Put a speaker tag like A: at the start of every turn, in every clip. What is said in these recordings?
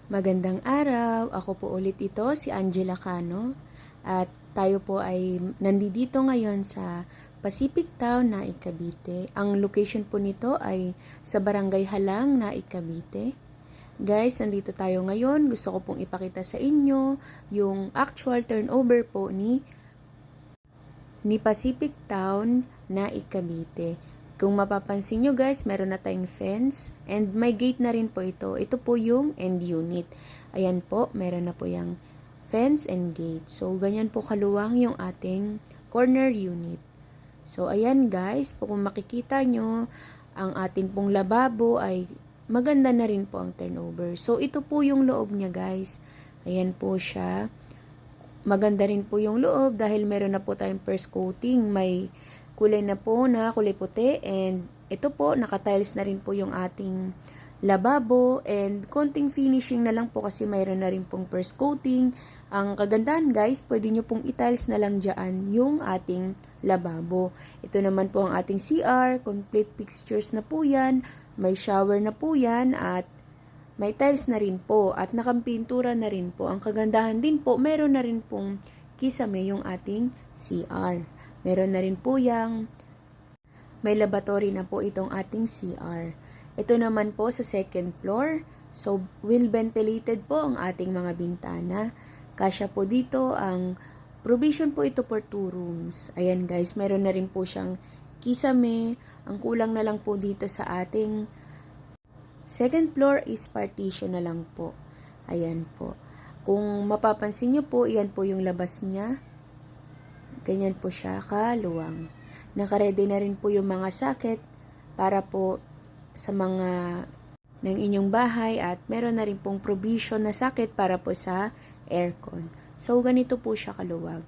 A: Magandang araw, ako po ulit ito, si Angela Cano. At tayo po ay nandito ngayon sa Pacific Town, Naik, Cavite. Ang location po nito ay sa Barangay Halang, Naik, Cavite. Guys, nandito tayo ngayon. Gusto ko pong ipakita sa inyo yung actual turnover po ni Pacific Town, Naik, Cavite. Kung mapapansin nyo guys, meron na tayong fence and may gate na rin po ito. Ito po yung end unit. Ayan po, meron na po yung fence and gate. So, ganyan po kaluwang yung ating corner unit. So, ayan guys, po kung makikita nyo, ang ating pong lababo ay maganda na rin po ang turnover. So, ito po yung loob niya guys. Ayan po siya. Maganda rin po yung loob dahil meron na po tayong first coating. May kulay na po na kulay puti and ito po naka-tiles na rin po yung ating lababo and konting finishing na lang po kasi mayroon na rin pong first coating. Ang kagandahan guys, pwede nyo pong i-tiles na lang dyan yung ating lababo. Ito naman po ang ating CR, complete fixtures na po yan, may shower na po yan at may tiles na rin po at nakampintura na rin po. Ang kagandahan din po, meron na rin pong kisame yung ating CR. Meron na rin po yung may laboratory na po itong ating CR. Ito naman po sa second floor. So, well ventilated po ang ating mga bintana. Kasya po dito ang provision po ito for 2 rooms. Ayan guys, meron na rin po siyang kisame. Ang kulang na lang po dito sa ating second floor is partition na lang po. Ayan po. Kung mapapansin nyo po, iyan po yung labas niya. Ganyan po siya kaluwang. Nakaredy na rin po yung mga socket para po sa mga ng inyong bahay at meron na rin pong provision na socket para po sa aircon. So, ganito po siya kaluwag.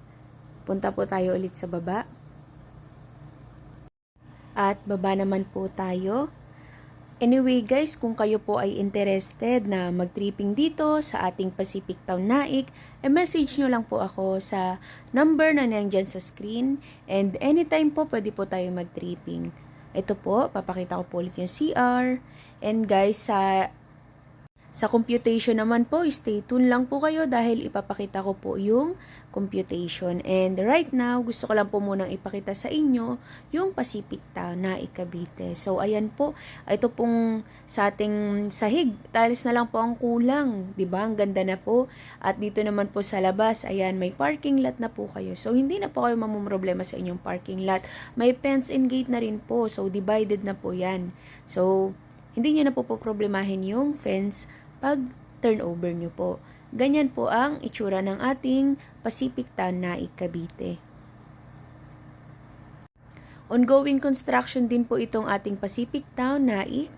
A: Punta po tayo ulit sa baba. At baba naman po tayo. Anyway guys, kung kayo po ay interested na mag-tripping dito sa ating Pacific Town Naik, message nyo lang po ako sa number na nandyan sa screen and anytime po pwede po tayo mag-tripping. Ito po, papakita ko po ulit yung CR and guys sa computation naman po, stay tuned lang po kayo dahil ipapakita ko po yung computation. And right now, gusto ko lang po munang ipakita sa inyo yung Pacific Town Naik, Cavite. So, ayan po. Ito pong sa ating sahig. Tiles na lang po ang kulang. Diba? Ang ganda na po. At dito naman po sa labas, ayan, may parking lot na po kayo. So, hindi na po kayo mamumroblema sa inyong parking lot. May fence and gate na rin po. So, divided na po yan. So, hindi nyo na po problemahin yung fence pag turnover nyo po. Ganyan po ang itsura ng ating Pacific Town Naik, Cavite. Ongoing construction din po itong ating Pacific Town Naik.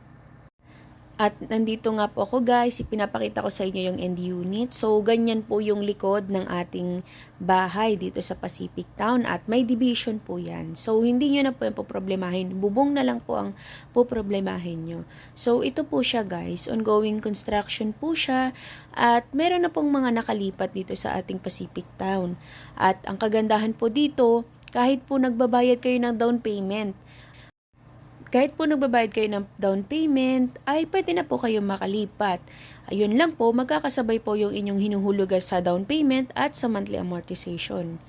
A: At nandito nga po ako guys, ipinapakita ko sa inyo yung end unit. So, ganyan po yung likod ng ating bahay dito sa Pacific Town at may division po yan. So, hindi nyo na po yung poproblemahin. Bubong na lang po ang poproblemahin nyo. So, ito po siya guys. Ongoing construction po siya at meron na pong mga nakalipat dito sa ating Pacific Town. At ang kagandahan po dito, kahit po nagbabayad kayo ng down payment, down payment, ay pwede na po kayo makalipat. Ayun lang po, magkakasabay po yung inyong hinuhulugan sa down payment at sa monthly amortization.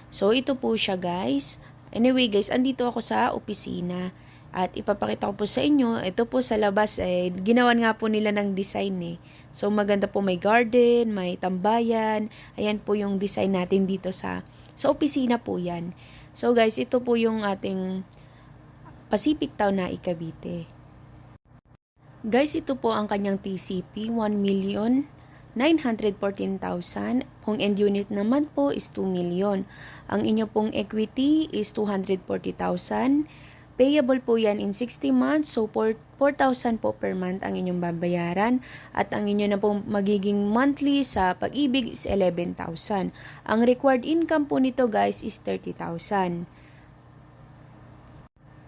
A: So, ito po siya guys. Anyway guys, andito ako sa opisina. At ipapakita ko po sa inyo, ito po sa labas, ginawan nga po nila ng design eh. So, maganda po, may garden, may tambayan. Ayan po yung design natin dito sa opisina po yan. So guys, ito po yung ating Pacific Town Naik, Cavite. Guys, ito po ang kanyang TCP, 1,914,000. Kung end unit naman po is 2 million. Ang inyo pong equity is 240,000. Payable po yan in 60 months. So, 4,000 po per month ang inyong babayaran. At ang inyo na pong magiging monthly sa Pag-ibig is 11,000. Ang required income po nito guys is 30,000.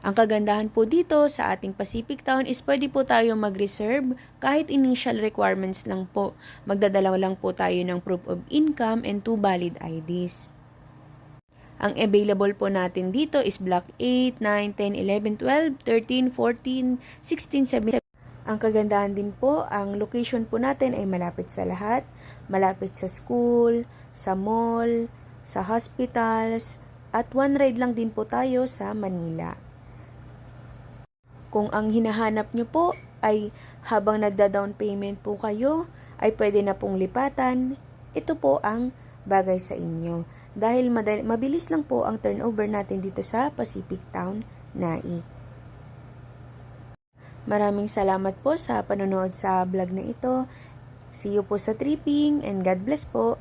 A: Ang kagandahan po dito sa ating Pacific Town is pwede po tayo mag-reserve kahit initial requirements lang po. Magdadala lang po tayo ng proof of income and 2 valid IDs. Ang available po natin dito is Block 8, 9, 10, 11, 12, 13, 14, 16, 17, Ang kagandahan din po, ang location po natin ay malapit sa lahat. Malapit sa school, sa mall, sa hospitals, at one ride lang din po tayo sa Manila. Kung ang hinahanap nyo po ay habang nagda-down payment po kayo, ay pwede na pong lipatan, ito po ang bagay sa inyo. Dahil mabilis lang po ang turnover natin dito sa Pacific Town, Naik. Maraming salamat po sa panonood sa vlog na ito. See you po sa tripping and God bless po.